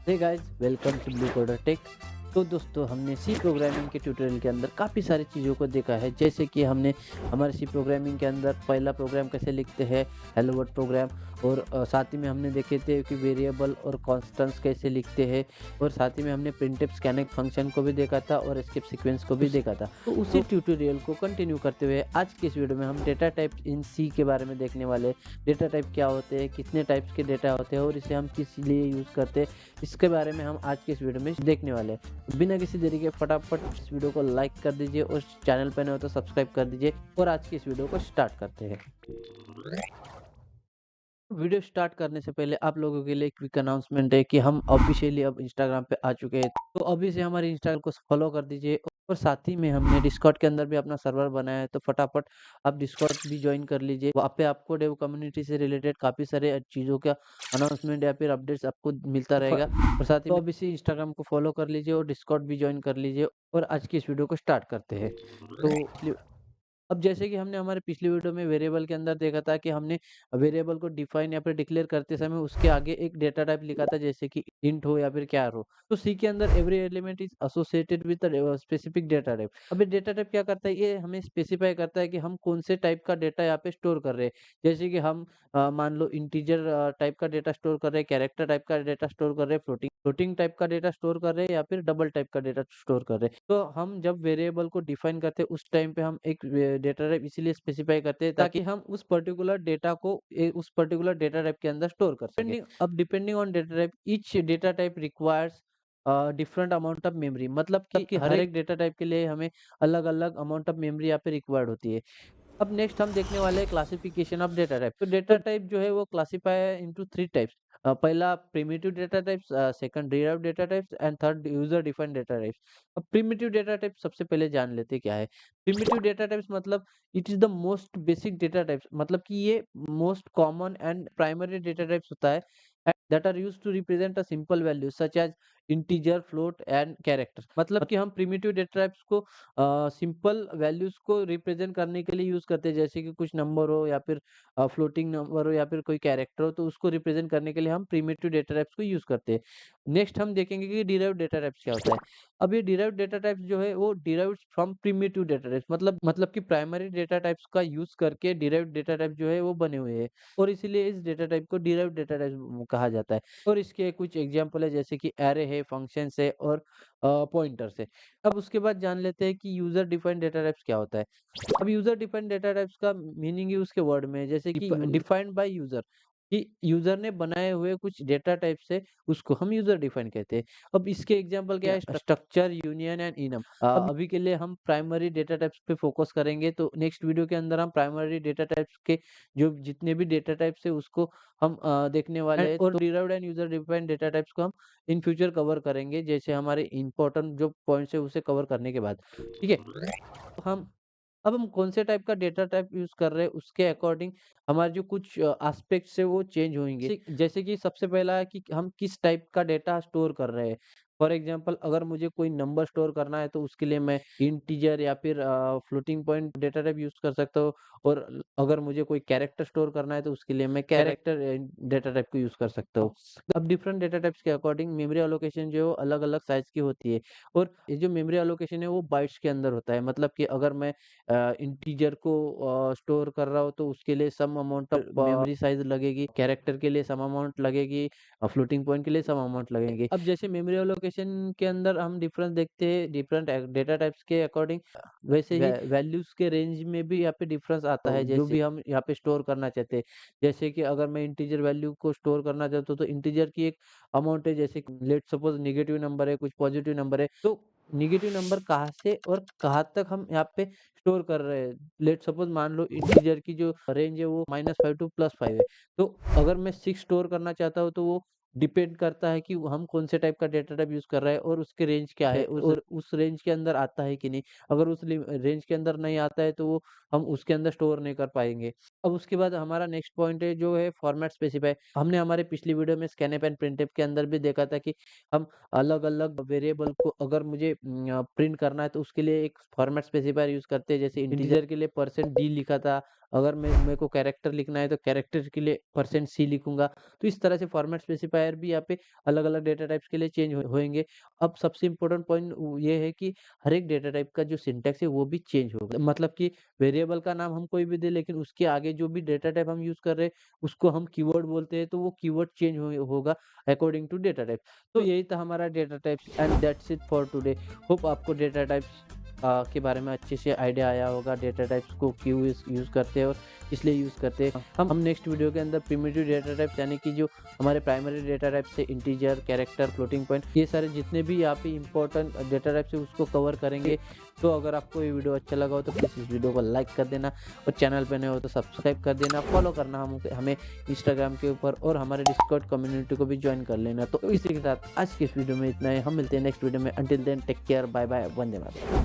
Hey guys, welcome to Blue Coder Tech. तो दोस्तों, हमने सी प्रोग्रामिंग के ट्यूटोरियल के अंदर काफ़ी सारी चीज़ों को देखा है। जैसे कि हमने हमारे सी प्रोग्रामिंग के अंदर पहला प्रोग्राम कैसे लिखते हैं, हेलो वर्ल्ड प्रोग्राम। और साथ ही में हमने देखे थे कि वेरिएबल और कॉन्स्टेंट्स कैसे लिखते हैं। और साथ ही में हमने प्रिंटफ स्कैनफ फंक्शन को भी देखा था और एस्केप सीक्वेंस को भी देखा था। तो उसी ट्यूटोरियल को कंटिन्यू करते हुए आज की इस वीडियो में हम डेटा टाइप इन सी के बारे में देखने वाले हैं। डेटा टाइप क्या होते हैं, कितने टाइप्स के डेटा होते हैं और इसे हम किस लिए यूज़ करते हैं, इसके बारे में हम आज के इस वीडियो में देखने वाले हैं। बिना किसी देरी के फटाफट इस वीडियो को लाइक कर दीजिए और चैनल पर नए हो तो सब्सक्राइब कर दीजिए और आज की इस वीडियो को स्टार्ट करते हैं। वीडियो स्टार्ट करने से पहले आप लोगों के लिए क्विक अनाउंसमेंट है कि हम ऑफिशियली अब इंस्टाग्राम पे आ चुके हैं। तो अभी से हमारे इंस्टाग्राम को फॉलो कर दीजिए और साथ ही में हमने डिस्कॉर्ड के अंदर भी अपना सर्वर बनाया है, तो फटाफट आप डिस्कॉर्ड भी ज्वाइन कर लीजिए। वहाँ पे आपको डेव कम्युनिटी से रिलेटेड काफ़ी सारे चीज़ों का अनाउंसमेंट या फिर अपडेट्स आपको मिलता रहेगा। और साथ ही में अभी से इंस्टाग्राम को फॉलो कर लीजिए और डिस्कॉर्ड भी ज्वाइन कर लीजिए और आज की इस वीडियो को स्टार्ट करते हैं। तो अब जैसे कि हमने हमारे पिछली वीडियो में वेरिएबल के अंदर देखा था कि हमने वेरिएबल को डिफाइन या फिर डिक्लेयर करते समय उसके आगे एक डेटा टाइप लिखा था, जैसे कि इंट हो या फिर चार हो। तो सी के अंदर every element is associated with specific data type. अब ये डेटा टाइप क्या करता है, ये हमें स्पेसिफाई करता है कि हम कौन से टाइप का डेटा यहाँ पे स्टोर कर रहे हैं। जैसे कि हम मान लो इंटीजर टाइप का डेटा स्टोर कर रहे हैं, कैरेक्टर टाइप का डेटा स्टोर कर रहे हैं, फ्लोटिंग फ्लोटिंग टाइप का डेटा स्टोर कर रहे हैं या फिर डबल टाइप का डेटा स्टोर कर रहे हैं। तो हम जब वेरिएबल को डिफाइन करते हैं उस टाइम पे हम एक डेटा टाइप इसीलिए स्पेसिफाई करते हैं ताकि हम उस पर्टिकुलर डेटा को उस पर्टिकुलर डेटा टाइप के अंदर स्टोर कर सके। Depending on data type, each data type requires different amount of memory. मतलब कि हर एक डेटा टाइप के लिए हमें अलग अलग अमाउंट ऑफ मेमोरी यहाँ पे रिक्वायर्ड होती है। अब नेक्स्ट हम देखने वाले हैं क्लासिफिकेशन ऑफ डेटा टाइप। तो डेटा टाइप जो है वो क्लासिफाई है इनटू 3 टाइप्स। पहला primitive data types, second derived data types and third user defined data types. अब प्रिमिटिव डेटा टाइप सबसे पहले जान लेते हैं क्या है। प्रिमिटिव डेटा टाइप्स मतलब it is the most basic data types, मतलब कि ये most common and primary data types होता है that are used to represent a simple value such as integer, float and character। मतलब कि हम प्रिमिटिव डेटा टाइप्स को सिंपल वैल्यूज को रिप्रेजेंट करने के लिए यूज करते हैं, जैसे कि कुछ नंबर हो या फिर फ्लोटिंग नंबर हो या फिर कोई कैरेक्टर हो, तो उसको रिप्रेजेंट करने के लिए हम प्रिमिटिव डेटा टाइप्स को यूज करते हैं। नेक्स्ट हम देखेंगे कि डिराइव्ड डेटा टाइप्स क्या होता है। अब ये डिराइव्ड डेटा टाइप्स जो है वो derived from primitive data types, मतलब कि प्राइमरी डेटा टाइप्स का यूज करके डिराइव्ड डेटा टाइप जो है वो बने हुए हैं और इसीलिए इस डेटा टाइप को डिराइव्ड डेटा टाइप कहा जाता है। और इसके कुछ एग्जांपल है, जैसे कि एरे है, फंक्शंस है और पॉइंटर्स है। अब उसके बाद जान लेते हैं कि यूजर डिफाइंड डेटा टाइप्स क्या होता है। अब यूजर डिफाइंड डेटा टाइप्स का मीनिंग ही उसके वर्ड में है, जैसे कि डिफाइंड बाय यूजर, कि यूजर ने बनाए हुए कुछ डेटा टाइप से उसको हम यूजर डिफाइन कहते हैं। अब इसके एग्जांपल क्या है, स्ट्रक्चर, यूनियन एंड इनम। अभी के लिए हम प्राइमरी डेटा टाइप्स पे फोकस करेंगे, तो नेक्स्ट वीडियो के अंदर हम प्राइमरी डेटा टाइप्स के जो जितने भी डेटा टाइप्स है उसको हम देखने वाले हैं। और derived and user defined data types को हम इन फ्यूचर कवर करेंगे, जैसे हमारे इंपॉर्टेंट जो पॉइंट्स है उसे कवर करने के बाद। ठीक है, हम अब हम कौन से टाइप का डेटा टाइप यूज़ कर रहे हैं उसके अकॉर्डिंग हमारे जो कुछ एस्पेक्ट्स है वो चेंज होंगे। जैसे कि सबसे पहला है कि हम किस टाइप का डेटा स्टोर कर रहे हैं। फॉर एग्जांपल अगर मुझे कोई नंबर स्टोर करना है तो उसके लिए मैं इंटीजर या फिर floating point data type use कर सकता हूँ। और अगर मुझे कोई कैरेक्टर स्टोर करना है तो उसके लिए मैं कैरेक्टर डेटा टाइप को यूज़ कर सकता हूँ। अब डिफरेंट डेटा टाइप्स के अकॉर्डिंग मेमोरी एलोकेशन जो है वो अलग-अलग साइज़ की होती है। और ये जो मेमोरी एलोकेशन है वो बाइट्स के अंदर होता है। मतलब कि अगर मैं इंटीजर को स्टोर कर रहा हो तो उसके लिए some amount of memory size लगेगी, कैरेक्टर के लिए सम अमाउंट लगेगी, फ्लोटिंग पॉइंट के लिए सम अमाउंट लगेंगे। अब जैसे मेमोरी एलोकेशन के अंदर हम डिफरेंस देखते हैं डिफरेंट डेटा टाइप्स के अकॉर्डिंग, वैसे ही वैल्यूज के रेंज में भी यहाँ पे डिफरेंस आता है, जो भी हम यहाँ पे स्टोर करना चाहते हैं। जैसे कि अगर मैं इंटीजर वैल्यू को स्टोर करना चाहता हूँ तो इंटीजर की एक अमाउंट है, जैसे लेट सपोज नेगेटिव नंबर है, कुछ पॉजिटिव नंबर है, तो नेगेटिव नंबर कहाँ से और कहाँ तक हम यहाँ पे स्टोर कर रहे हैं। लेट सपोज मान लो इंटीजर की जो रेंज है वो -5 टू +5 है। तो अगर मैं 6 स्टोर करना चाहता हूँ तो वो डिपेंड करता है कि हम कौन से टाइप का डेटा टाइप यूज़ कर रहे हैं और उसके रेंज क्या है और उस रेंज के अंदर आता है कि नहीं। अगर उस रेंज के अंदर नहीं आता है तो वो हम उसके अंदर स्टोर नहीं कर पाएँगे। अब उसके बाद हमारा नेक्स्ट पॉइंट है जो है फॉर्मेट स्पेसिफाई। हमने हमारे पिछली वीडियो में स्कैनफ एंड प्रिंटफ के अंदर भी देखा था कि हम अलग-अलग वेरिएबल को अगर मुझे प्रिंट करना है तो उसके लिए एक फॉर्मेट स्पेसिफायर यूज़ करते हैं। जैसे इंटीजर के लिए %d लिखा था, अगर मेरे को कैरेक्टर लिखना है तो कैरेक्टर के लिए %c लिखूँगा। तो इस तरह से फॉर्मेट स्पेसिफायर भी यहाँ पे अलग-अलग डेटा टाइप्स के लिए चेंज होएँगे। अब सबसे इम्पोर्टेंट पॉइंट ये है कि हर एक डेटा टाइप का जो सिंटैक्स है वो भी चेंज होगा। मतलब कि वेरिएबल का नाम हम कोई भी दें लेकिन उसके आगे जो भी डेटा टाइप हम यूज़ कर रहे हैं उसको हम कीवर्ड बोलते हैं, तो वो कीवर्ड चेंज होगा अकॉर्डिंग टू डेटा टाइप। तो यही था हमारा data types and that's it for today. Hope आपको डेटा टाइप्स के बारे में अच्छे से आइडिया आया होगा, डेटा टाइप्स को क्यों यूज़ करते हैं और इसलिए यूज़ करते हैं। हम नेक्स्ट वीडियो के अंदर प्रिमिटिव डेटा टाइप्स यानी कि जो हमारे प्राइमरी डेटा टाइप्स है इंटीजर, कैरेक्टर, फ्लोटिंग पॉइंट, ये सारे जितने भी यहाँ पे इंपॉर्टेंट डेटा टाइप्स है उसको कवर करेंगे। तो अगर आपको ये वीडियो अच्छा लगा हो तो प्लीज़ इस वीडियो को लाइक कर देना और चैनल पे नए हो तो सब्सक्राइब कर देना, फॉलो करना हमें इंस्टाग्राम के ऊपर और हमारे डिस्कॉर्ड कम्युनिटी को भी ज्वाइन कर लेना। तो इसी के साथ आज की इस वीडियो में इतना ही। हम मिलते हैं नेक्स्ट वीडियो में। Until then take care, bye bye, वंदे मातरम।